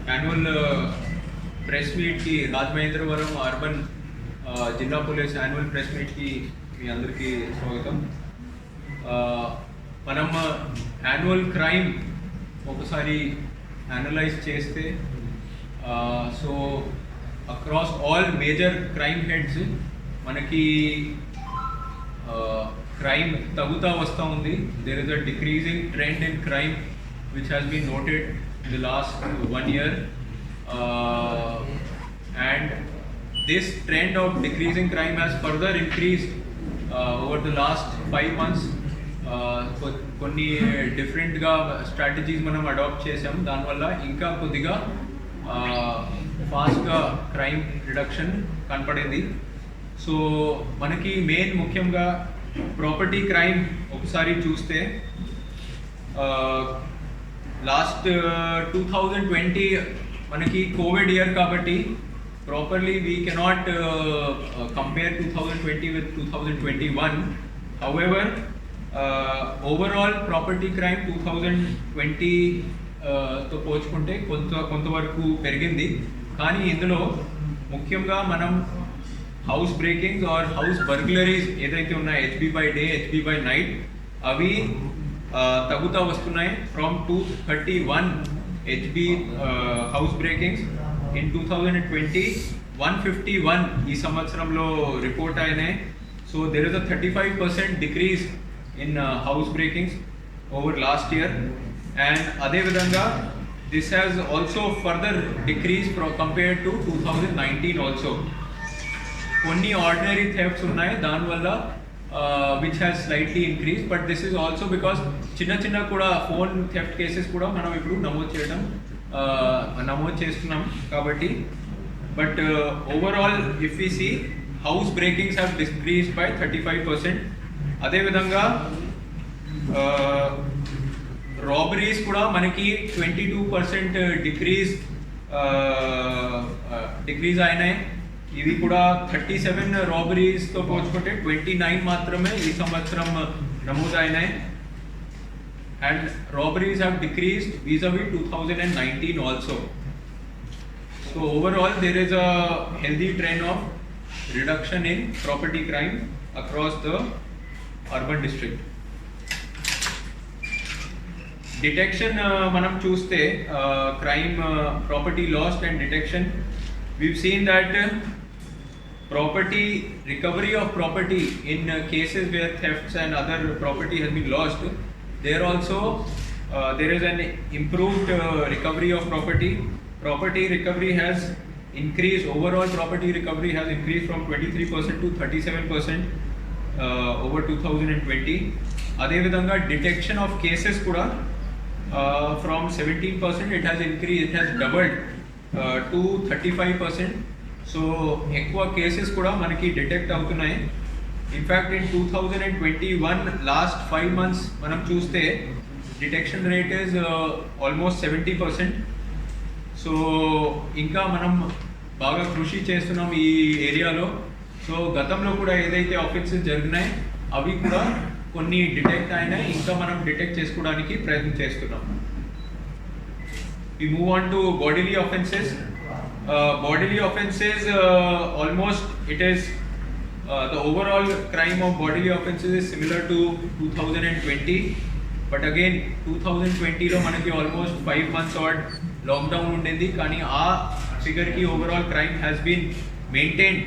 Annual press మీట్కి Rajamahendravaram urban జిల్లా police annual press మీట్కి మీ అందరికీ స్వాగతం. మనం యాన్యువల్ క్రైమ్ ఒకసారి అనలైజ్ చేస్తే so across all major crime heads మనకి crime taguta vasta undi. There is a decreasing trend in crime which has been noted in the last 1 year, and this trend of decreasing crime has further increased over the last 5 months. కొన్ని డిఫరెంట్గా strategies మనం adapt చేసాం, దానివల్ల ఇంకా కొద్దిగా ఫాస్ట్గా crime reduction కనపడింది. So మనకి మెయిన్ ముఖ్యంగా ప్రాపర్టీ క్రైమ్ ఒకసారి చూస్తే లాస్ట్ 2020 మనకి కోవిడ్ ఇయర్ కాబట్టి properly we cannot compare 2020 with 2021. However overall property crime 2020తో పోల్చుకుంటే కొంతవరకు పెరిగింది. కానీ ఇందులో ముఖ్యంగా మనం house breakings or house burglaries ఏదైతే ఉన్నాయో HB by day, HB by night, అవి తగ్గుతూ వస్తున్నాయి. From 231 HB house breakings in 2020 151 ఈ సంవత్సరంలో రిపోర్ట్ అయినాయి. So there is a 35% decrease in house breakings over last year. And అదేవిధంగా this has also further decrease compared to 2019 also. కొన్ని ordinary thefts ఉన్నాయి దానివల్ల which has slightly increase, but this is also because చిన్న కూడా phone theft cases కూడా మనం ఇప్పుడు నమోదు చేస్తున్నాం కాబట్టి. But overall if we see house breakings have decrease by 35%. అదేవిధంగా రాబరీస్ కూడా మనకి 22% డిక్రీజ్ అయినాయి. ఇవి కూడా 37 రాబరీస్తో పోల్చుకుంటే 29 మాత్రమే ఈ సంవత్సరం నమోదైనాయి. And robberies have decreased vis-a-vis 2019 also. So overall there is a healthy trend of reduction in property crime across the urban district. Detection మనం చూస్తే crime property lost and detection, we've seen that property recovery of property in cases where thefts and other property has been lost, there also there is an improved recovery of property. Property recovery has increased. Overall property recovery has increased from 23% to 37% over 2020. అదేవిధంగా detection of cases కూడా from 17% it has increased, it has doubled to 35%. So ఎక్కువ cases కూడా మనకి detect అవుతున్నాయి. In fact in 2021 last 5 months మనం చూస్తే detection rate is almost 70%. So ఇంకా మనం బాగా కృషి చేస్తున్నాం ఈ ఏరియాలో. సో గతంలో కూడా ఏదైతే ఆఫెన్సెస్ జరిగినాయి అవి కూడా కొన్ని డిటెక్ట్ అయినాయి, ఇంకా మనం డిటెక్ట్ చేసుకోవడానికి ప్రయత్నం చేస్తున్నాం. We move on to bodily offences. Bodily offences, almost it is the overall crime of bodily offences is similar to 2020, but again 2020 లో మనకి almost 5 months odd lockdown ఉండేది, కానీ ఆ ఫిగర్ కి overall crime has been maintained.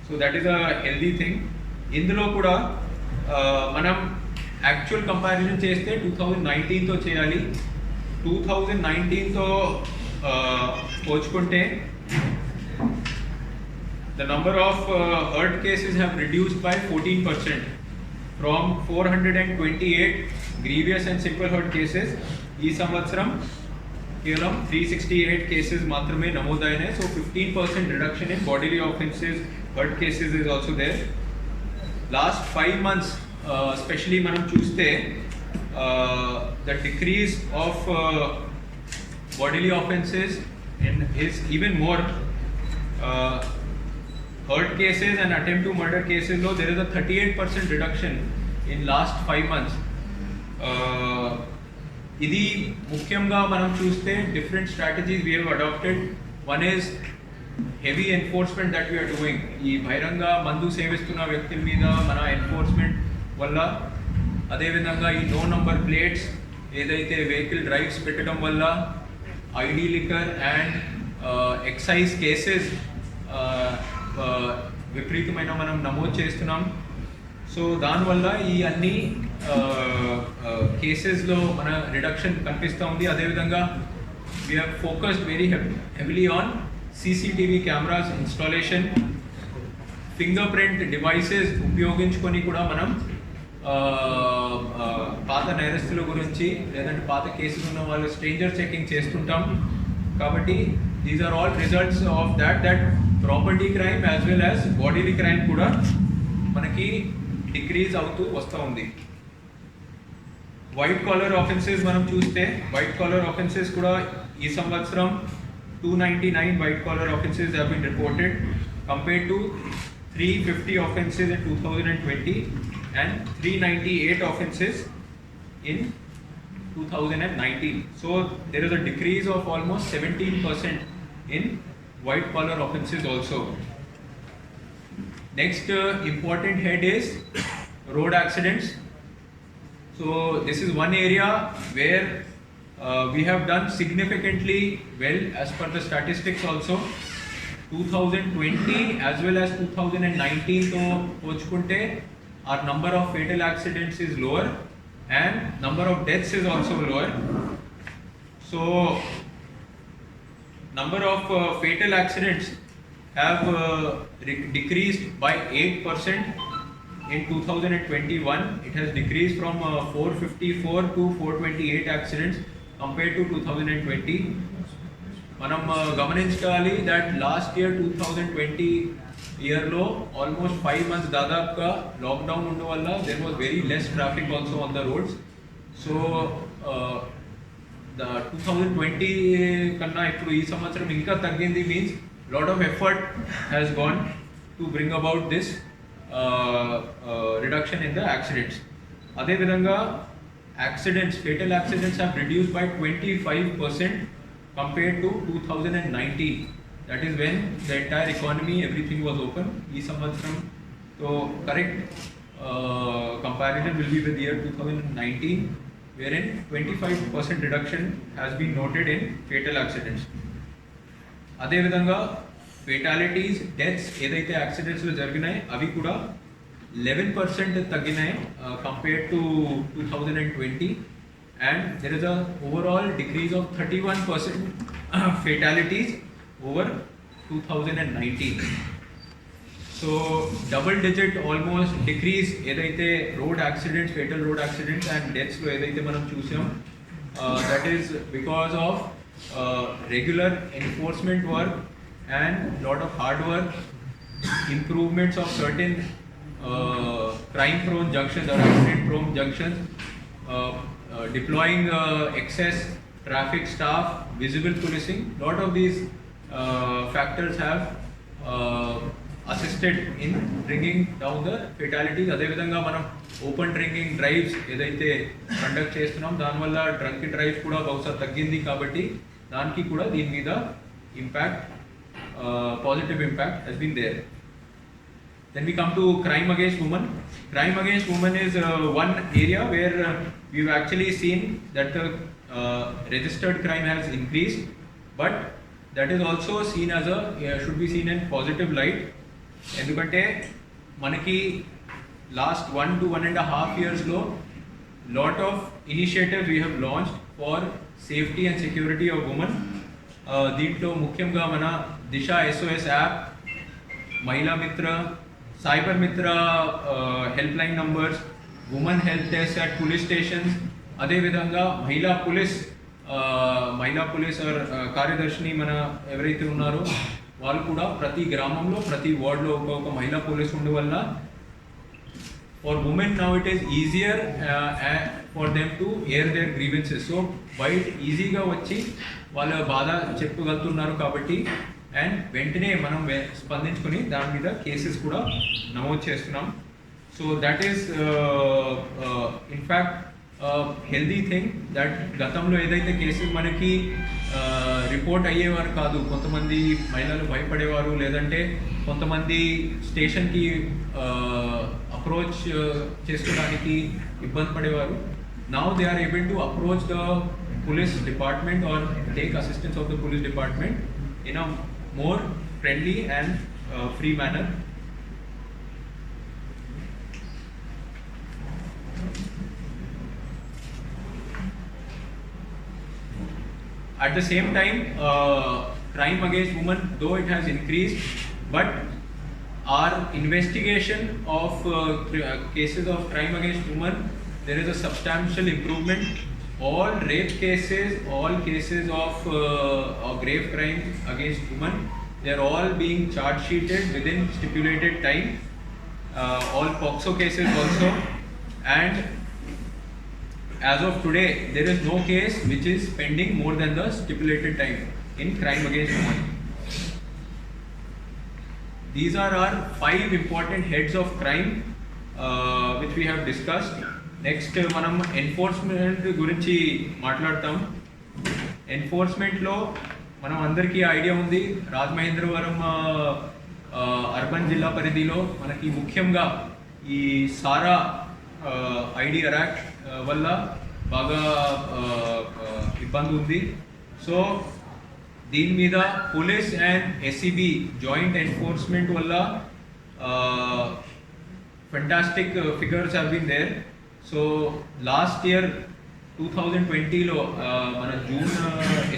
So that is a healthy thing. ఇందులో కూడా మనం actual comparison చేస్తే 2019తో చేయాలి. 2019తో పోల్చుకుంటే the number of hurt cases have reduced by 14% from 428 grievous and simple hurt cases. ఈ సంవత్సరం కేవలం 368 కేసెస్ మాత్రమే నమోదైనాయి. So 15% reduction in bodily offences, hurt cases is also there. Last 5 months especially మనం చూస్తే the decrease of bodily offences is even more. Hurt cases and attempt to murder cases, though there is a 38% reduction in last 5 months. ఇది ముఖ్యంగా మనం చూస్తే different strategies we have adapted. One is heavy enforcement that we are doing. ఈ బహిరంగ మందు సేవిస్తున్న వ్యక్తుల మీద మన ఎన్ఫోర్స్మెంట్ వల్ల, అదేవిధంగా ఈ నో నంబర్ ప్లేట్స్ ఏదైతే వెహికల్ డ్రైవ్స్ పెట్టడం వల్ల, ID liquor and excise cases విపరీతమైన మనం నమోదు చేస్తున్నాం. సో దానివల్ల ఈ అన్ని కేసెస్లో మన రిడక్షన్ కనిపిస్తూ ఉంది. అదేవిధంగా we have focused very heavily on CCTV cameras installation, finger print devices ఉపయోగించుకొని కూడా మనం పాత నేరస్తుల గురించి లేదంటే పాత కేసులు ఉన్న వాళ్ళు స్ట్రేంజర్ చెకింగ్ చేస్తుంటాం. కాబట్టి these are all results of that property crime as well as bodily crime కూడా మనకి డిక్రీజ్ అవుతూ వస్తూ ఉంది. వైట్ కాలర్ ఆఫెన్సెస్ మనం చూస్తే, వైట్ కాలర్ ఆఫెన్సెస్ కూడా ఈ సంవత్సరం 299 white collar offences have been reported compared to 350 offenses in 2020 and 398 offenses in 2019. So there is a decrease of almost 17% in white collar offenses also. Next important head is road accidents. So this is one area where we have done significantly well as per the statistics also. 2020 as well as 2019 to pochukunte our number of fatal accidents is lower and number of deaths is also lower. So number of fatal accidents have decreased by 8% in 2021. It has decreased from 454 to 428 accidents compared to 2020. మనం గమనించాలి that last year 2020 ఇయర్లో almost 5 months దాదాపుగా lockdown ఉండడం వల్ల there was very less traffic also on the roads. So the 2020 కన్నా ఇప్పుడు ఈ సంవత్సరం ఇంకా తగ్గింది. Means lot of effort has gone to bring about this reduction in the accidents. అదేవిధంగా accidents, fatal accidents have reduced by 25% compared to 2019. That is when the entire economy, everything was open. Ee samvatsram, so correct comparison will be with year 2019, wherein 25% reduction has been noted in fatal accidents. Ade vidhanga fatalities, deaths edaithe accidents lo jariginayi avi kuda 11% tagginayi compared to 2020. And there is a overall decrease of 31% fatalities over 2019. So double digit almost decrease edaithe road accidents, fatal road accidents and deaths lo edaithe manam chusam, that is because of regular enforcement work and lot of hard work, improvements of certain crime prone junctions or accident prone junctions, deploying excess traffic staff, visible policing. Lot of these factors have assisted in bringing down the fatalities. Ade vidhanga manam open drinking drives edaithe conduct chestunnam, dan valla drunk drives kuda bahusha taggindi kabatti daniki kuda deen meeda impact, positive impact has been there. Then we come to crime against women. Crime against women is one area where we've actually seen that the registered crime has increased, but that is also seen as a should be seen in positive light. Endukante manaki last 1 to 1.5 years lo lot of initiatives we have launched for safety and security of women. Deentlo mukhyamga mana Disha SOS app, Mahila Mitra, Cyber Mitra helpline numbers, women health desk at police stations, అదే విధంగా మహిళా police కార్యదర్శిని మన ఎవరైతే ఉన్నారో వాళ్ళు కూడా ప్రతి గ్రామంలో ప్రతి వార్డులో ఒక మహిళా పోలీస్ ఉండడం వల్ల for women now it is easier for them to air their grievances. So బయట ఈజీగా వచ్చి వాళ్ళ బాధ చెప్పగలుగుతున్నారు కాబట్టి అండ్ వెంటనే మనం స్పందించుకొని దాని మీద కేసెస్ కూడా నమోదు చేస్తున్నాం. So that is in fact healthy thing that గతంలో ఏదైతే కేసెస్ మనకి రిపోర్ట్ అయ్యేవారు కాదు, కొంతమంది మహిళలు భయపడేవారు, లేదంటే కొంతమంది స్టేషన్కి అప్రోచ్ చేసుకోవడానికి ఇబ్బంది పడేవారు. Now they are able to approach the police department or take assistance of the police department in a more friendly and free manner. At the same time, crime against women, though it has increased, but our investigation of cases of crime against women, there is a substantial improvement. All rape cases, all cases of grave crime against women, they are all being charge sheeted within stipulated time. All POCSO cases also, and as of today there is no case which is pending more than the stipulated time in crime against women. These are our 5 important heads of crime which we have discussed. Next మనం enforcement గురించి మాట్లాడతాం. ఎన్ఫోర్స్మెంట్లో మనం అందరికీ idea ఉంది, Rajamahendravaram urban జిల్లా పరిధిలో మనకి ముఖ్యంగా ఈ సారా ఐడి అరాక్ట్ వల్ల బాగా ఇబ్బంది ఉంది. సో దీని మీద police and SCB joint enforcement వల్ల fantastic figures have been there. So last year 2020లో మన June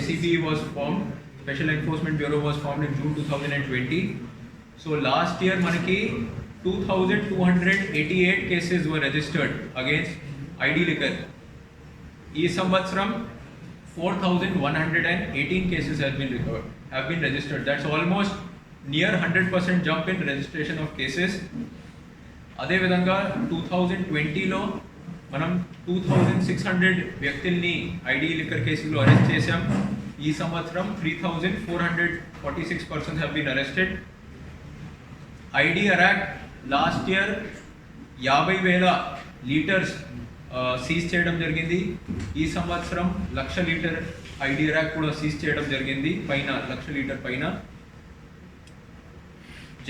SEB was formed, Special Enforcement Bureau was formed in June 2020. So last year మనకి 2288 cases were registered against ID liquor. ఈ సంవత్సరం 4118 cases have been registered. That's almost near 100% jump in registration of cases. అదే విధంగా 2020లో మనం 2600 వ్యక్తుల్ని ID liquor కేసులో arrest చేశాం. ఈ సంవత్సరం 3446 persons have been arrested. ID arrack last year 50,000 litres seize చేయడం జరిగింది. ఈ సంవత్సరం 1,00,000 లీటర్ ఐడి అరాక్ట్ కూడా సీజ్ చేయడం జరిగింది, పైన 1,00,000 లీటర్ పైన.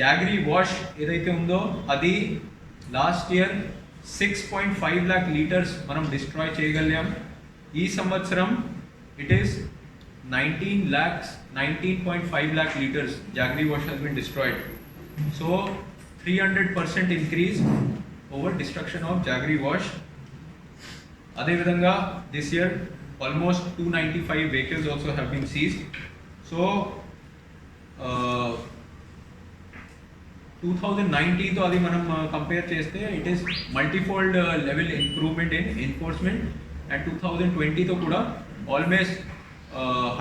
జాగరీ వాష్ ఏదైతే ఉందో అది లాస్ట్ ఇయర్ 6.5 lakh లీటర్స్ మనం డిస్ట్రాయ్ చేయగలిగాం. ఈ సంవత్సరం it is 19.5 lakh litres jaggery wash has been destroyed. So 300% increase over destruction of jaggery wash. అదే విధంగా this year almost 295 vehicles also have been seized. So 2019 తో అది మనం కంపేర్ చేస్తే it is multifold level improvement in enforcement, and 2020 తో కూడా almost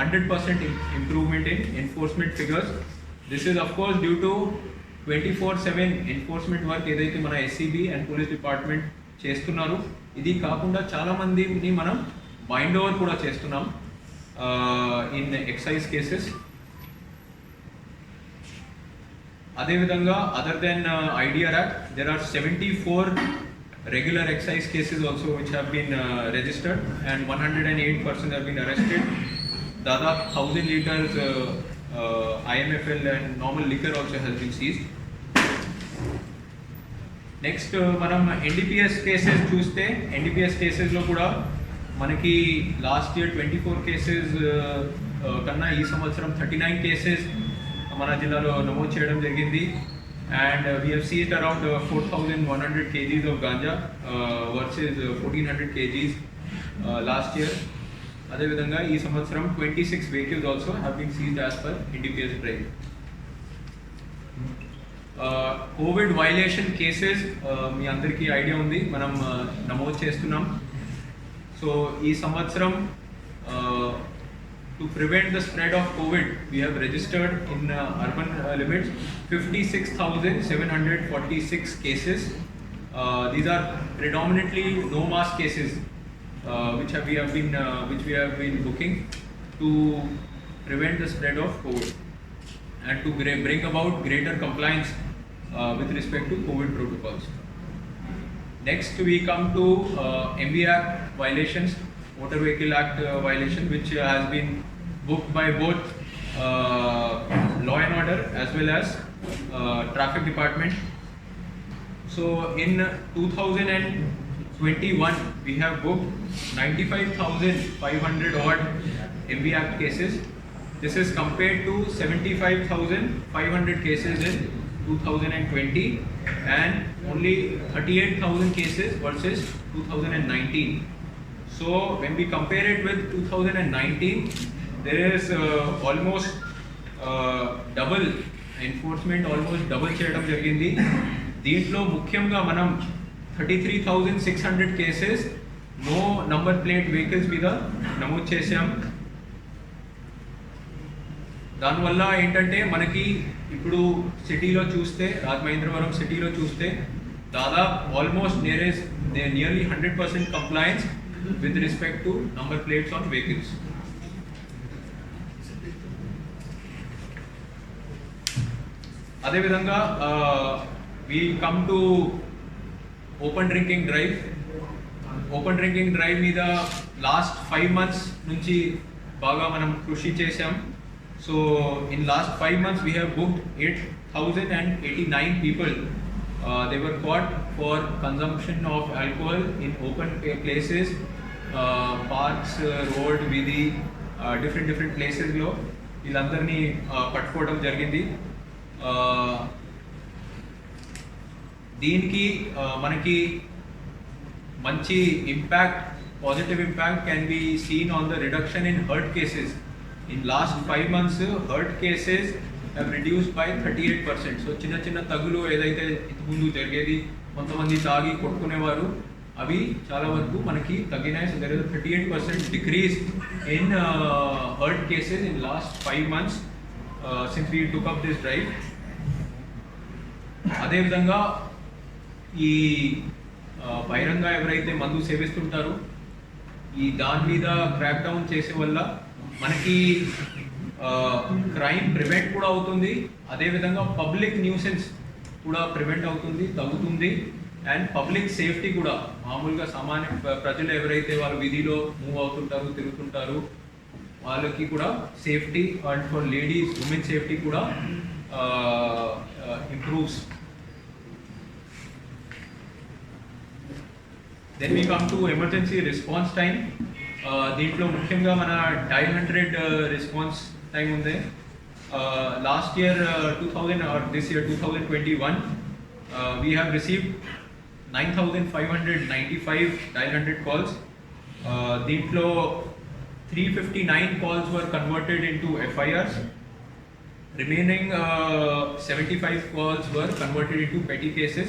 100% improvement in enforcement figures. This is of course due to 24/7 enforcement work ఏదైతే మన SEB and police department చేస్తున్నారు. ఇది కాకుండా చాలా మందిని మనం బైండ్ ఓవర్ కూడా చేస్తున్నాం ఇన్ ఎక్సైజ్ కేసెస్. అదేవిధంగా other than idea act there are 74 regular excise cases also which have been registered, and 108 persons have been arrested. Dadap 1000 liters IMFL and normal liquor also has been seized. Next మనం NDPS cases చూస్తే NDPS cases లో కూడా మనకి last year 24 cases కన్నా ఈ సంవత్సరం 39 cases మన జిల్లాలో నమోదు చేయడం జరిగింది. And we have seized around 4100 kgs of ganja versus 1400 kgs last year. అదేవిధంగా ఈ సంవత్సరం 26 vehicles also have been seized as per NDPS drive. COVID violation cases మీ అందరికీ ఐడియా ఉంది, మనం నమోదు చేస్తున్నాం. సో ఈ సంవత్సరం to prevent the spread of COVID, we have registered in urban limits 56,746 cases. These are predominantly no mask cases, which we have been booking to prevent the spread of COVID and to bring about greater compliance with respect to COVID protocols. Next, we come to MV Act violations, Motor Vehicle Act violation, which has been booked by both law and order as well as traffic department. So in 2021, we have booked 95,500 odd MV Act cases. This is compared to 75,500 cases in 2020 and only 38,000 cases versus 2019. So when we compare it with 2019, there is almost double enforcement, almost double చేయడం జరిగింది. దీంట్లో ముఖ్యంగా మనం 33,600 cases no number plate vehicles మీద నమోదు చేశాం. దానివల్ల ఏంటంటే మనకి ఇప్పుడు సిటీలో చూస్తే, రాజమహేంద్రవరం సిటీలో చూస్తే దాదాపు almost nearly 100% compliance with respect to number plates on vehicles. అదేవిధంగా we come to open drinking drive. Open drinking drive మీద లాస్ట్ 5 months నుంచి బాగా మనం కృషి చేశాం. So in last 5 months we have booked 8,089 people. They were caught for consumption of alcohol in open places, parks, road, వీధి, different places లో వీళ్ళందరినీ పట్టుకోవడం జరిగింది. దీనికి మనకి మంచి impact, positive impact can be seen on the reduction in hurt cases. In last 5 months hurt cases have reduced by 38%. So చిన్న చిన్న తగులు ఏదైతే ఇంతకుముందు జరిగేది, కొంతమంది తాగి కొట్టుకునేవారు, అవి చాలా వరకు మనకి తగ్గినాయి. So there is 38% decrease in hurt cases in last 5 months since we took up this drive. అదేవిధంగా ఈ బహిరంగ ఎవరైతే మందు సేవిస్తుంటారో ఈ దాని మీద క్రాక్ డౌన్ చేసే వల్ల మనకి క్రైమ్ ప్రివెంట్ కూడా అవుతుంది. అదేవిధంగా పబ్లిక్ న్యూసెన్స్ కూడా ప్రివెంట్ అవుతుంది, తగ్గుతుంది. అండ్ పబ్లిక్ సేఫ్టీ కూడా, మామూలుగా సామాన్య ప్రజలు ఎవరైతే వాళ్ళు విధిలో మూవ్ అవుతుంటారు, తిరుగుతుంటారు, వాళ్ళకి కూడా safety and for ladies, women safety కూడా improves. Then we come to emergency response time. దీంట్లో ముఖ్యంగా మన డయల్ 100 రెస్పాన్స్ టైం ఉంది. Last year 2000 or this year 2021 we have received 9,595 dial 100 calls. దీంట్లో 359 calls were converted into FIRs. Remaining 75 calls were converted into petty cases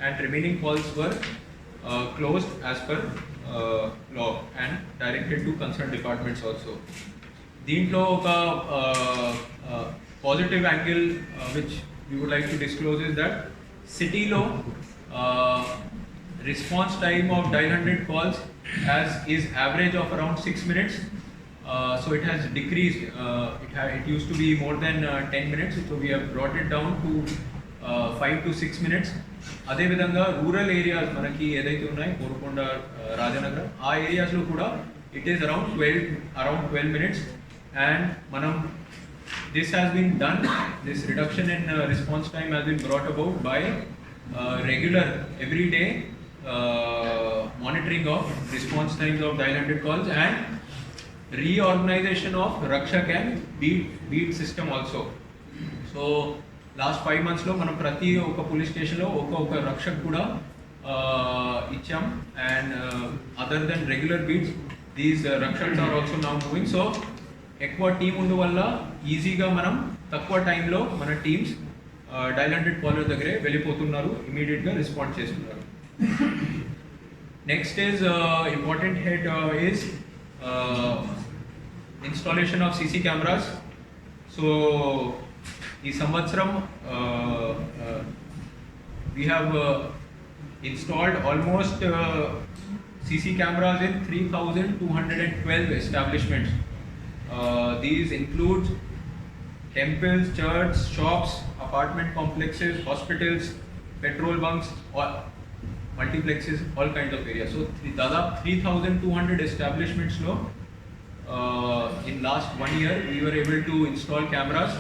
and remaining calls were closed as per law and directed to concerned departments also. Deentlo oka positive angle which we would like to disclose is that city law response time of dial 100 calls is average of around 6 minutes. So it has decreased. It used to be more than 10 minutes. So we have brought it down to 5 to 6 minutes. అదే విధంగా rural areas మనకి ఏదైతే ఉన్నాయి, కోరుకొండ, రాజనగరం, ఆ ఏరియాస్లో కూడా it is around 12 minutes. అండ్ మనం this has been done, this reduction in response time has been brought about by regular every day monitoring of response times of dial 100 calls and reorganization of Rakshak and beat system also. So last 5 months లో మనం ప్రతి ఒక్క police స్టేషన్లో ఒక రక్షక్ కూడా ఇచ్చాం. And other then regular beats, these Rakshaks are also now moving. So ఎక్కువ team ఉండు వల్ల ఈజీగా మనం తక్కువ టైంలో మన టీమ్స్ డైల్ 100 కాలర్ దగ్గరే వెళ్ళిపోతున్నారు, ఇమీడియట్గా రెస్పాండ్ చేస్తున్నారు. Next is important head is installation of CC cameras. So ఈ సంవత్సరం we have installed almost CC cameras in 3,212 establishments. These include temples, churches, shops, apartment complexes, hospitals, petrol bunks, multiplexes, all kinds of areas. So Dada 3,200 establishments lo, in last 1 year we were able to install cameras.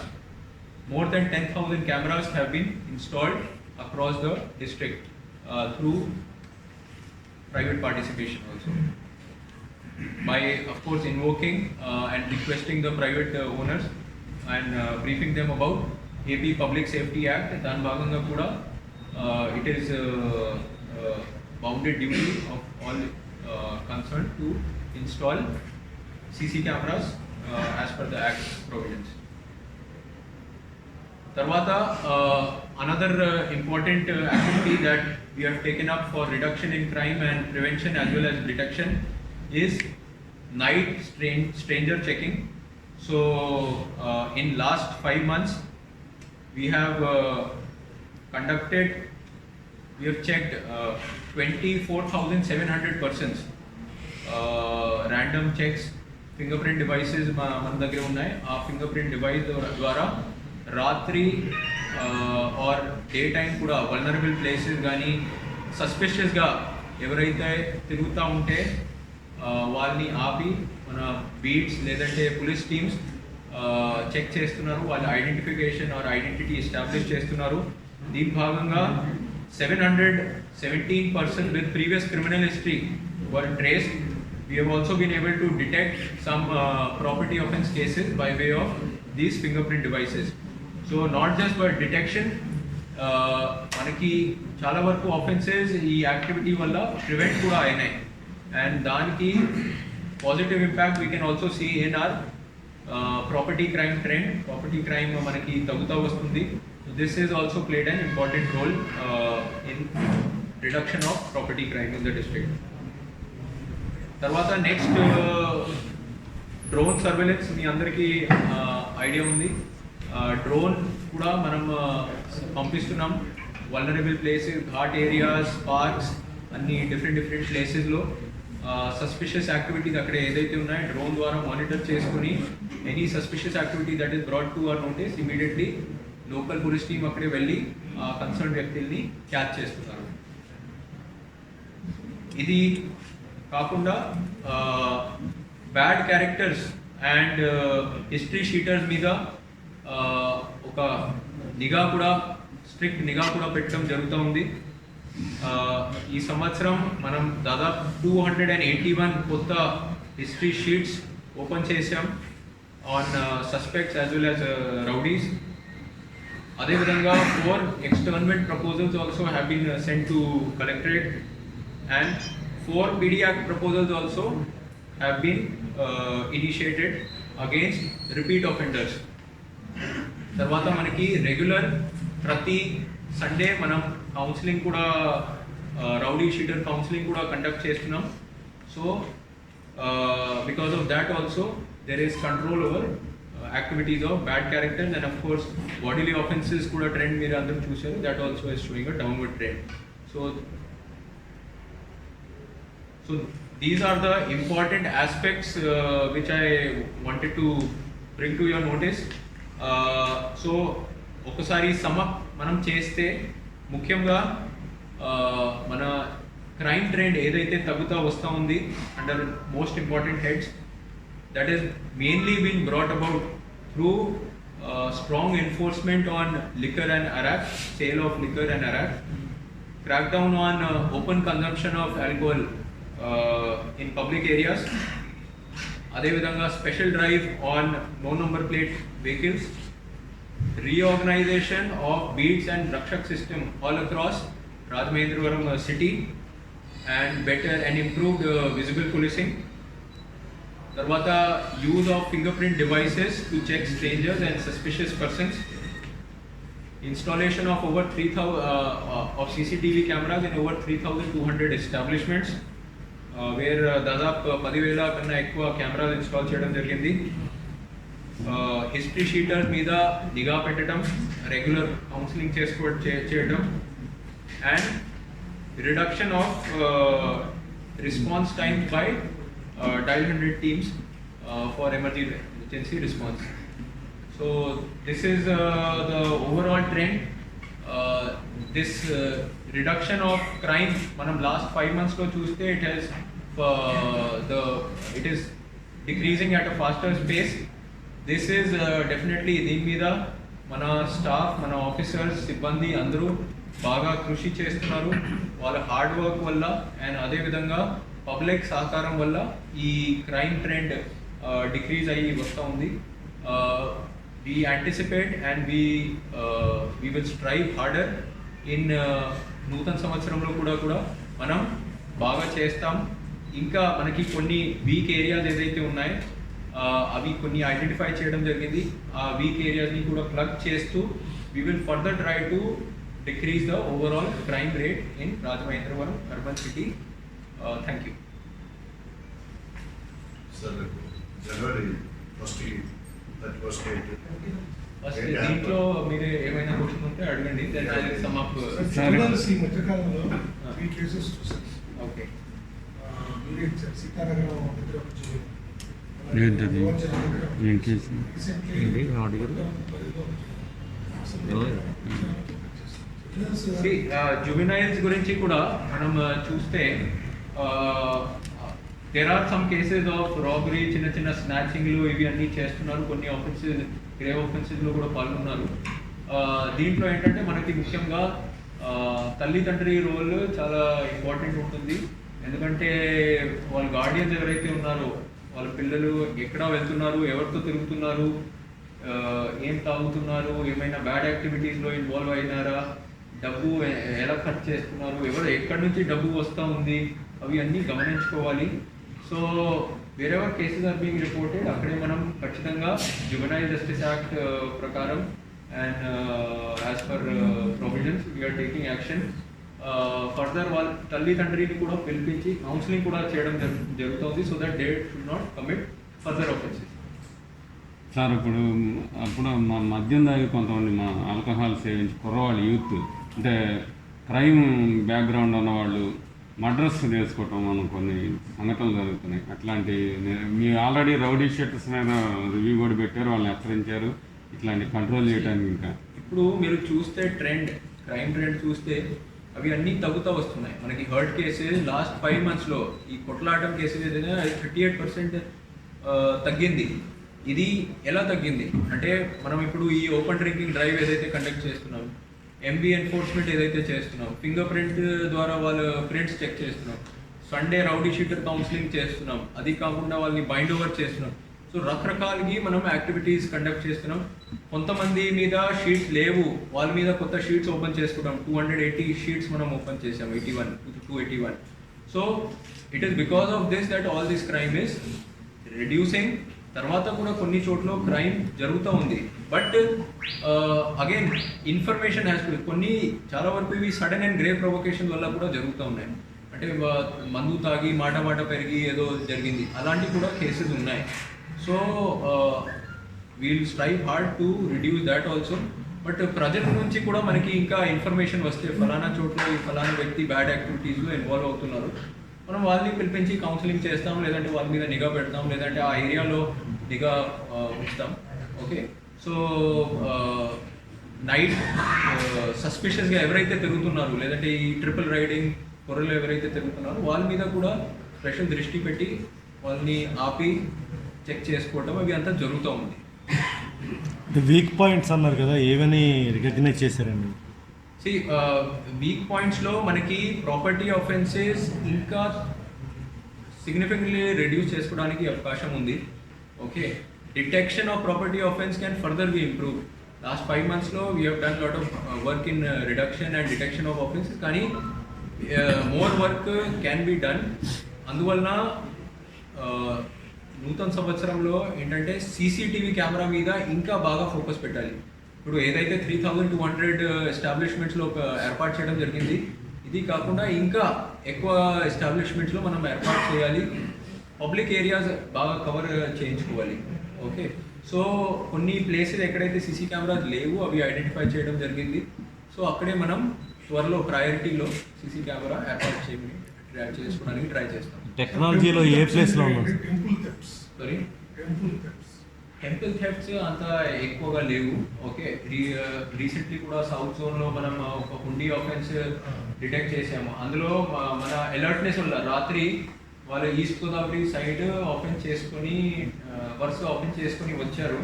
More than 10,000 cameras have been installed across the district through private participation also. By of course invoking and requesting the private owners and briefing them about AP Public Safety Act. Dan bhaganga kuda it is bounded duty of all concerned to install CC cameras as per the Act provisions. Tarvata, another important activity that we have taken up for reduction in crime and prevention as well as detection is night stranger checking. So in last 5 months we have checked 24,700 persons. Random checks, fingerprint devices మన దగ్గర ఉన్నాయి. ఆ fingerprint device ద్వారా రాత్రి or day time కూడా vulnerable places కానీ సస్పిషియస్గా ఎవరైతే తిరుగుతూ ఉంటే వాళ్ళని ఆపి మన బీట్స్ లేదంటే పోలీస్ టీమ్స్ చెక్ చేస్తున్నారు, వాళ్ళ ఐడెంటిఫికేషన్ ఆర్ ఐడెంటిటీ ఎస్టాబ్లిష్ చేస్తున్నారు. దీని భాగంగా 717 persons with previous criminal history were traced. We have also been able to detect some property offense cases by way of these fingerprint devices. So not just for detection, మనకి చాలా వరకు offences ఈ activity వల్ల prevent కూడా అయినాయి. And దానికి positive impact we can also see in our property crime trend. Property crime మనకి తగ్గుతూ వస్తుంది. This is also played an important role in reduction of property crime in the district. తర్వాత next drone surveillance. మీ అందరికీ idea ఉంది, drone కూడా మనం పంపిస్తున్నాం vulnerable places, ghat areas, parks, అన్ని డిఫరెంట్ ప్లేసెస్లో సస్పిషియస్ యాక్టివిటీస్ అక్కడ ఏదైతే ఉన్నాయో డ్రోన్ ద్వారా మానిటర్ చేసుకుని any suspicious activity that is brought to our notice immediately local police team అక్కడే వెళ్ళి ఆ కన్సర్న్ వ్యక్తుల్ని క్యాచ్ చేస్తున్నారు. ఇది కాకుండా bad characters and history sheeters మీద ఒక నిఘా కూడా స్ట్రిక్ట్ నిఘా కూడా పెట్టడం జరుగుతూ ఉంది. ఈ సంవత్సరం మనం దాదాపు 281 కొత్త హిస్టరీ షీట్స్ ఓపెన్ చేసాం on suspects as well as rowdies. అదేవిధంగా 4 externment proposals also have been sent to collectorate and 4 PD Act proposals also have been initiated against repeat offenders. తర్వాత మనకి రెగ్యులర్ ప్రతి సండే మనం కౌన్సిలింగ్ కూడా rowdy sheeter counselling కూడా conduct చేస్తున్నాం. So because of that also there is control over activities of bad characters and of course bodily offences కూడా trend మీరు అందరూ చూశారు. That also is showing a downward trend. So these are the important aspects which I wanted to bring to your notice. So ఒకసారి sum up మనం చేస్తే ముఖ్యంగా మన crime trend ఏదైతే తగ్గుతూ వస్తూ ఉంది under most important heads that is mainly been brought about through strong enforcement on liquor and arrack, sale of liquor and arrack, crack down on open consumption of alcohol in public areas. అదేవిధంగా special drive on no number plate vehicles, reorganisation of beats and Rakshak system all across Rajamahendravaram city and better and improved visible policing. తర్వాత use of fingerprint devices to check strangers and suspicious persons, installation of over 3,000 of CCTV cameras in over 3,200 establishments where దాదాపు 10,000 కన్నా ఎక్కువ కెమెరాలు install చేయడం జరిగింది. History sheeters మీద నిఘా పెట్టడం, రెగ్యులర్ కౌన్సిలింగ్ చేయడం and reduction of response time by dial 100 teams for emergency response. So this is the overall trend. This reduction of crime మనం లాస్ట్ 5 monthsలో చూస్తే it is decreasing at a faster pace. This is definitely దీని మీద మన staff, మన officers, సిబ్బంది అందరూ బాగా కృషి చేస్తున్నారు. వాళ్ళ హార్డ్ వర్క్ వల్ల అండ్ అదేవిధంగా పబ్లిక్ సహకారం వల్ల ఈ క్రైమ్ ట్రెండ్ డిక్రీజ్ అయ్యి వస్తూ ఉంది. We anticipate and we will strive harder in నూతన సంవత్సరంలో కూడా మనం బాగా చేస్తాం. ఇంకా మనకి కొన్ని వీక్ ఏరియాస్ ఏదైతే ఉన్నాయో అవి కొన్ని ఐడెంటిఫై చేయడం జరిగింది. ఆ వీక్ ఏరియాస్ని కూడా ప్లగ్ చేస్తూ we will further try to decrease the overall crime rate in Rajamahendravaram urban city. Thank you. Sir, January 1st that was stated. First దీంట్లో మీరు ఏమైనా క్వశ్చన్ ఉంటే అడగండి. Then I will sum up. ఈ మధ్యకాలంలో ఈ కేసెస్ చూసాను. ఓకే. మీరే సీతానగరం దగ్గర వచ్చి ఏంటది ఏం కేసు జువెనైల్స్ గురించి కూడా మనం చూస్తే there are some cases of robbery, చిన్న చిన్న స్నాచింగ్లు ఇవి అన్నీ చేస్తున్నారు. కొన్ని ఆఫెన్సెస్, గ్రేవ్ ఆఫెన్సెస్లో కూడా పాల్గొన్నారు. దీంట్లో ఏంటంటే మనకి ముఖ్యంగా తల్లిదండ్రి రోల్ చాలా ఇంపార్టెంట్ ఉంటుంది. ఎందుకంటే వాళ్ళ గార్డియన్స్ ఎవరైతే ఉన్నారో వాళ్ళ పిల్లలు ఎక్కడ వెళ్తున్నారు, ఎవరితో తిరుగుతున్నారు, ఏం తాగుతున్నారు, ఏమైనా బ్యాడ్ యాక్టివిటీస్లో ఇన్వాల్వ్ అయినారా, డబ్బు ఎలా ఖర్చు చేస్తున్నారు, ఎక్కడి నుంచి డబ్బు వస్తూ ఉంది, అవి అన్నీ గమనించుకోవాలి. So wherever cases are being reported అక్కడే మనం ఖచ్చితంగా జువెనైల్ జస్టిస్ యాక్ట్ ప్రకారం and as per provisions we are taking action. Further వాళ్ళ తల్లిదండ్రిని కూడా పిలిపించి కౌన్సిలింగ్ కూడా చేయడం జరుగుతుంది. So that they should not commit further offences. Sir అప్పుడు మా మద్యం దాగి కొంతమంది మా ఆల్కహాల్ సేవించి కుర్రవాళ్ళు యూత్ అంటే క్రైమ్ బ్యాక్గ్రౌండ్ ఉన్నవాళ్ళు మర్డర్స్ చేసుకోవటం మనం కొన్ని సంఘటనలు జరుగుతున్నాయి. అట్లాంటి మీ ఆల్రెడీ రౌడీ షీటర్స్ మీద రివ్యూ కూడా పెట్టారు, వాళ్ళని హెచ్చరించారు ఇట్లాంటి కంట్రోల్ చేయడానికి. ఇంకా ఇప్పుడు మీరు చూస్తే క్రైమ్ ట్రెండ్ చూస్తే అవి అన్నీ తగ్గుతూ వస్తున్నాయి. మనకి హర్ట్ కేసెస్ లాస్ట్ 5 monthsలో ఈ కొట్లాటం కేసెస్ ఏదైనా 38% తగ్గింది. ఇది ఎలా తగ్గింది అంటే మనం ఇప్పుడు ఈ ఓపెన్ డ్రింకింగ్ డ్రైవ్ ఏదైతే కండక్ట్ చేస్తున్నాం, ఎంబీ ఎన్ఫోర్స్మెంట్ ఏదైతే చేస్తున్నాం, ఫింగర్ ప్రింట్ ద్వారా వాళ్ళ ప్రింట్స్ చెక్ చేస్తున్నాం, సండే రౌడీ షీటర్ కౌన్సిలింగ్ చేస్తున్నాం, అది కాకుండా వాళ్ళని బైండ్ ఓవర్ చేస్తున్నాం. సో రకరకాలకి మనం యాక్టివిటీస్ కండక్ట్ చేస్తున్నాం. కొంతమంది మీద షీట్స్ లేవు, వాళ్ళ మీద కొత్త షీట్స్ ఓపెన్ చేసుకుంటాం. 280 షీట్స్ మనం ఓపెన్ చేసాం, 281. So it is because of this that all this crime is reducing. తర్వాత కూడా కొన్ని చోట్ల క్రైమ్ జరుగుతూ ఉంది. But again information has to, కొన్ని చాలా వరకు ఇవి సడన్ అండ్ గ్రేవ్ ప్రొవొకేషన్ వల్ల కూడా జరుగుతూ ఉన్నాయి. అంటే మందు తాగి మాట పెరిగి ఏదో జరిగింది, అలాంటి కూడా కేసెస్ ఉన్నాయి. So we'll strive hard to reduce that also. But ప్రజల నుంచి కూడా మనకి ఇంకా ఇన్ఫర్మేషన్ వస్తే ఫలానా చోట్ల ఈ ఫలానా వ్యక్తి బ్యాడ్ యాక్టివిటీస్లో ఇన్వాల్వ్ అవుతున్నారు, మనం వాళ్ళని పిలిపించి కౌన్సిలింగ్ చేస్తాం, లేదంటే వాళ్ళ మీద నిఘా పెడతాం, లేదంటే ఆ ఏరియాలో నిఘా ఉంచుతాం. ఓకే. సో నైట్ సస్పిషియస్గా ఎవరైతే తిరుగుతున్నారు, లేదంటే ఈ ట్రిపుల్ రైడింగ్ పొరలు ఎవరైతే తిరుగుతున్నారో వాళ్ళ మీద కూడా స్పెషల్ దృష్టి పెట్టి వాళ్ళని ఆపి చెక్ చేసుకోవటం అవి అంతా జరుగుతూ ఉంది. వీక్ పాయింట్స్ అన్నారు కదా, ఏవని రికగ్నైజ్ చేశారండి? వీక్ పాయింట్స్లో మనకి ప్రాపర్టీ ఆఫెన్సెస్ ఇంకా సిగ్నిఫికెంట్లీ రెడ్యూస్ చేసుకోవడానికి అవకాశం ఉంది. Okay. Detection of property offence can further be improve. Last 5 monthsలో we have done lot of work in reduction and detection of offences, కానీ more work can be done. అందువలన నూతన సంవత్సరంలో ఏంటంటే సీసీటీవీ కెమెరా మీద ఇంకా బాగా ఫోకస్ పెట్టాలి. ఇప్పుడు ఏదైతే 3200 ఎస్టాబ్లిష్మెంట్స్లో ఏర్పాటు చేయడం జరిగింది, ఇది కాకుండా ఇంకా ఎక్కువ ఎస్టాబ్లిష్మెంట్స్లో మనం ఏర్పాటు చేయాలి. పబ్లిక్ ఏరియాస్ బాగా కవర్ చేయించుకోవాలి. ఓకే. సో కొన్ని ప్లేసెస్ ఎక్కడైతే సీసీ కెమెరాస్ లేవు అవి ఐడెంటిఫై చేయడం జరిగింది. సో అక్కడే మనం త్వరలో ప్రయారిటీలో సీసీ కెమెరా ఏర్పాటు చేసుకోవడానికి ట్రై చేస్తాం. టెక్నాలజీలో ఏ ప్లేస్లో ఉన్నాం? టెంపుల్ థెఫ్ట్స్ అంత ఎక్కువగా లేవు. ఓకే, రీసెంట్లీ కూడా సౌత్ జోన్లో మనం ఒక హుండీ ఆఫెన్స్ డిటెక్ట్ చేసాము. అందులో మన అలర్ట్నెస్ వల్ల రాత్రి వాళ్ళు ఈస్ట్ గోదావరి సైడ్ ఆఫెన్స్ చేసుకొని వరుసగా ఆఫెన్స్ చేసుకొని వచ్చారు.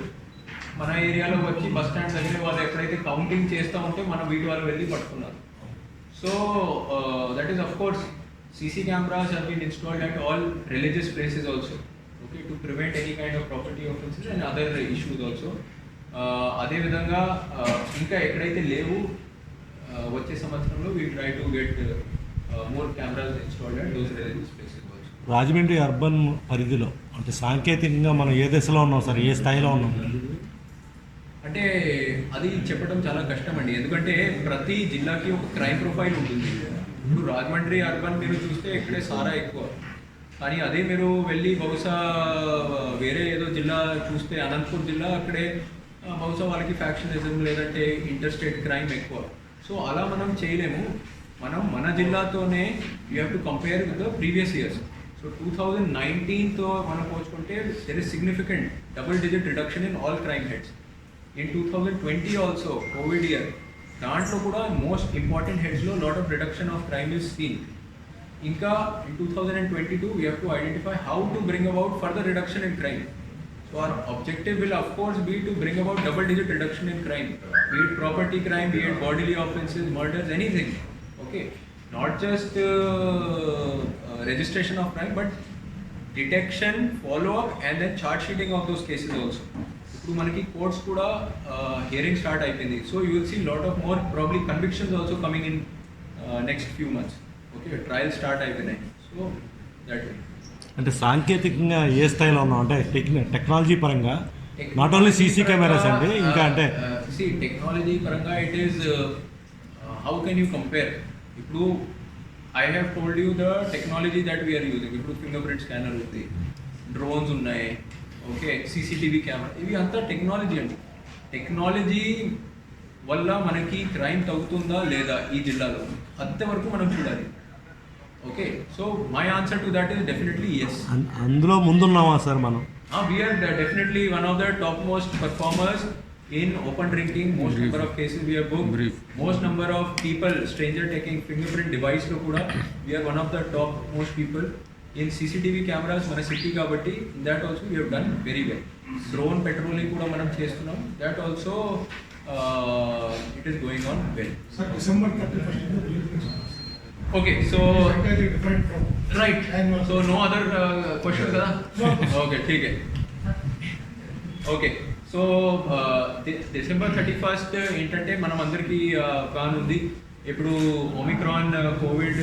మన ఏరియాలో వచ్చి బస్ స్టాండ్ దగ్గర వాళ్ళు ఎక్కడైతే కౌంటింగ్ చేస్తూ ఉంటే మన వీటి వాళ్ళు వెళ్ళి పట్టుకున్నారు. So that is of course CC cameras have been installed at all religious places also, okay, to prevent any kind of property offences and other issues also. అదే విధంగా ఇంకా ఎక్కడైతే లేవు వచ్చే సంవత్సరంలో we try to get more cameras installed at those religious places also. Rajahmundry urban పరిధిలో అంటే సాంకేతికంగా మనం ఏ దశలో ఉన్నాం సార్, ఏ స్థాయిలో ఉన్నాం? అంటే అది చెప్పడం చాలా కష్టం అండి, ఎందుకంటే ప్రతి జిల్లాకి ఒక క్రైమ్ ప్రొఫైల్ ఉంటుంది. ఇప్పుడు రాజమండ్రి అర్బన్ మీరు చూస్తే ఇక్కడే సారా ఎక్కువ, కానీ అదే మీరు వెళ్ళి బహుశా వేరే ఏదో జిల్లా చూస్తే అనంతపూర్ జిల్లా అక్కడే బహుశా వాళ్ళకి ఫ్యాక్షనిజం లేదంటే ఇంటర్ స్టేట్ క్రైమ్ ఎక్కువ. సో అలా మనం చేయలేము. మనం మన జిల్లాతోనే you have to compare with the previous years. So 2019తో మనం పోల్చుకుంటే there is significant double-digit reduction in all crime hits. In 2020 also, COVID year, దాంట్లో కూడా మోస్ట్ ఇంపార్టెంట్ హెడ్స్లో lot of reduction of crime is seen. ఇంకా in 2022 we have to identify how to bring about further reduction in crime. So our objective will of course be to bring about double-digit reduction in crime, be it property crime, be it bodily offenses, murders, anything. Okay, not just registration of crime, but detection, follow-up, and then charge sheeting of those cases also. ఇప్పుడు మనకి courts కూడా hearing start అయిపోయింది. So you will see lot of more probably convictions also coming in next few months. Okay, trials start అయిపోయినాయి. So that way. అంటే సాంకేతికంగా ఏ స్థాయిలో ఉన్నాం అంటే టెక్నాలజీ పరంగా నాట్ ఓన్లీ సీసీ కెమెరాస్ అండి, ఇంకా అంటే టెక్నాలజీ పరంగా it is how can you compare. ఇప్పుడు I have told you the technology that we are using. ఇప్పుడు ఫింగర్ ప్రింట్ స్కానర్ ఉంది, డ్రోన్స్ ఉన్నాయి, ఓకే, CCTV కెమెరా, ఇవి అంతా టెక్నాలజీ అండి. టెక్నాలజీ వల్ల మనకి క్రైమ్ తగ్గుతుందా లేదా ఈ జిల్లాలో అంతవరకు మనం చూడాలి. Okay, so my answer to that is definitely yes. అందులో ముందున్నామా సార్ మనం? We are definitely one of the top most performers in open drinking. Most number of cases we have booked. Most number of people, stranger taking fingerprint device lo kuda we are one of the top most people. In CCTV cameras mana city kabatti that also we have done very well. Drone patrolling kuda manam chestunnam, that also it is going on well. Sir, December 31st. Okay, so Entirely different from right, annual. so no other question kada? Okay, theek hai. Okay, so December 31st ఏంటంటే మనం అందరికీ plan ఉంది. ఇప్పుడు omicron Covid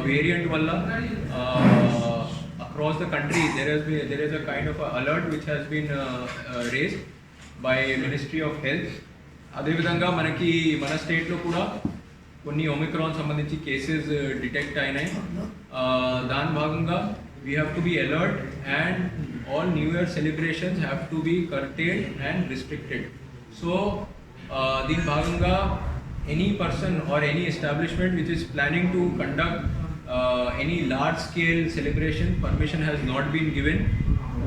variant వల్ల across the country there is a kind of alert which has been raised by ministry of health. అదేవిధంగా మనకి మన స్టేట్లో కూడా కొన్ని ఒమిక్రాన్ సంబంధించి కేసెస్ డిటెక్ట్ అయినాయి. దాని భాగంగా we have to be alert and all New Year celebrations have to be curtailed and restricted. So din bhaganga any person or any establishment which is planning to conduct any large scale celebration, permission has not been given.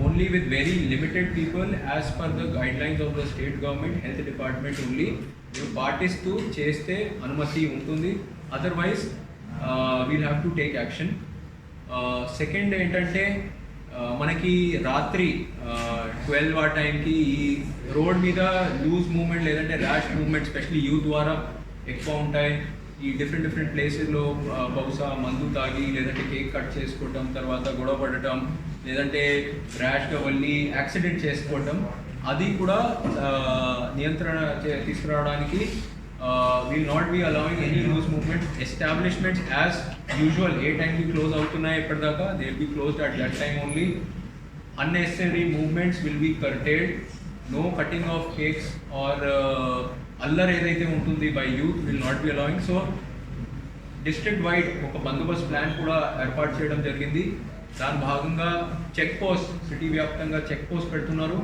Only with very limited people as per the guidelines of the state government health department only you పాటిస్తూ చేస్తే అనుమతి ఉంటుంది, otherwise we'll have to take action. Second ఏంటంటే మనకి రాత్రి 12 ఆ టైంకి ఈ రోడ్ మీద లూజ్ మూవ్మెంట్ లేదంటే ర్యాష్ మూవ్మెంట్ స్పెషల్లీ యూత్ ద్వారా ఎక్కువ ఉంటాయి. ఈ డిఫరెంట్ ప్లేసెస్లో బహుశా మందు తాగి లేదంటే కేక్ కట్ చేసుకోవటం, తర్వాత గొడవ పడటం, లేదంటే ర్యాష్గా వెళ్ళి యాక్సిడెంట్ చేసుకోవటం, అది కూడా నియంత్రణ తీసుకురావడానికి will not be allowing any loose movement. Establishments as usual, ఏ టైంకి క్లోజ్ అవుతున్నాయి ఎప్పటిదాకా they will be closed at that time only. Unnecessary movements will be curtailed. No cutting of cakes or Allari ఏదైతే ఉంటుంది by youth will not be allowing. So district wide ఒక బందోబస్తు plan కూడా ఏర్పాటు చేయడం జరిగింది. దాని భాగంగా చెక్ పోస్ట్ సిటీ వ్యాప్తంగా చెక్ పోస్ట్ పెడుతున్నారు.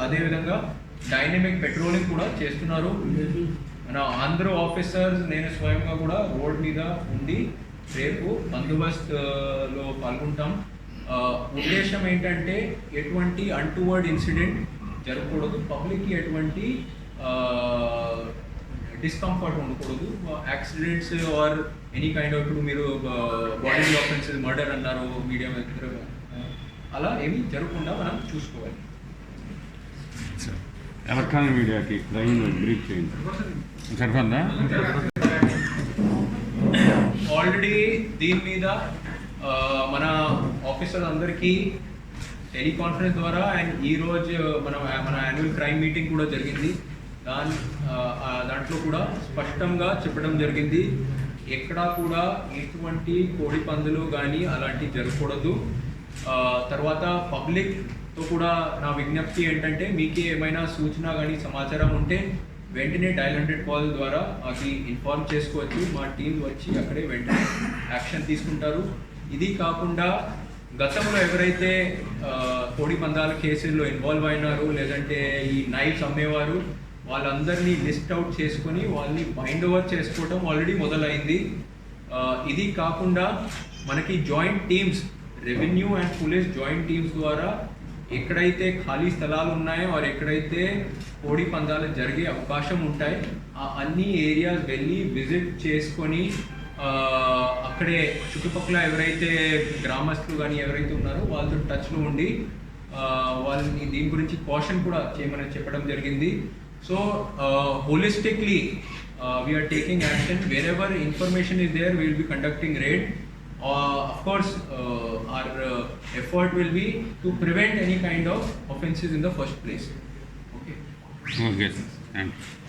అదేవిధంగా డైనమిక్ పెట్రోలింగ్ కూడా చేస్తున్నారు. మన అందరూ ఆఫీసర్స్ నేను స్వయంగా కూడా రోడ్ మీద ఉండి రేపు బందోబస్తులో పాల్గొంటాం. ఉద్దేశం ఏంటంటే ఎటువంటి అన్టువర్డ్ ఇన్సిడెంట్ జరగకూడదు, పబ్లిక్కి ఎటువంటి డిస్కంఫర్ట్ ఉండకూడదు, accidents or any kind of, ఇప్పుడు మీరు బాడీ ఆఫెన్సెస్ మర్డర్ అన్నారు మీడియా అలా ఏమీ జరగకుండా మనం చూసుకోవాలి. ఎలక్ట్రానిక్ మీడియాకి క్రైమ్ బ్రీఫ్ చేయండి సరిపోద్దా? ఆల్రెడీ దీని మీద మన ఆఫీసర్ అందరికీ టెలికాన్ఫరెన్స్ ద్వారా అండ్ ఈరోజు మన యాన్యువల్ క్రైమ్ మీటింగ్ కూడా జరిగింది. దాంట్లో కూడా స్పష్టంగా చెప్పడం జరిగింది, ఎక్కడా కూడా ఎటువంటి కోడి పందులు కానీ అలాంటివి జరగకూడదు. తర్వాత పబ్లిక్తో కూడా నా విజ్ఞప్తి ఏంటంటే, మీకు ఏమైనా సూచన కానీ సమాచారం ఉంటే వెంటనే డయల్ 100 కాల్ ద్వారా మాకు ఇన్ఫార్మ్ చేసుకోవచ్చు. మా టీం వచ్చి అక్కడే వెంటనే యాక్షన్ తీసుకుంటారు. ఇది కాకుండా గతంలో ఎవరైతే కోడి పందాల కేసుల్లో ఇన్వాల్వ్ అయినారు లేదంటే ఈ నైఫ్స్ అమ్మేవారు వాళ్ళందరినీ లిస్ట్ అవుట్ చేసుకొని వాళ్ళని బైండ్ ఓవర్ చేసుకోవడం ఆల్రెడీ మొదలైంది. ఇది కాకుండా మనకి joint teams, revenue and police joint teams ద్వారా ఎక్కడైతే ఖాళీ స్థలాలు ఉన్నాయో ఆర్ ఎక్కడైతే కోడి పందాలు జరిగే అవకాశం ఉంటాయి ఆ అన్ని ఏరియాస్ వెళ్ళి విజిట్ చేసుకొని అక్కడే చుట్టుపక్కల ఎవరైతే గ్రామస్తులు కానీ ఎవరైతే ఉన్నారో వాళ్ళతో టచ్లో ఉండి వాళ్ళని దీని గురించి కాషన్ కూడా చేయమని చెప్పడం జరిగింది. So holistically we are taking action. wherever information is there, we will be conducting raid. Of course, our effort will be to prevent any kind of offences in the first place. Okay. Okay, thank you.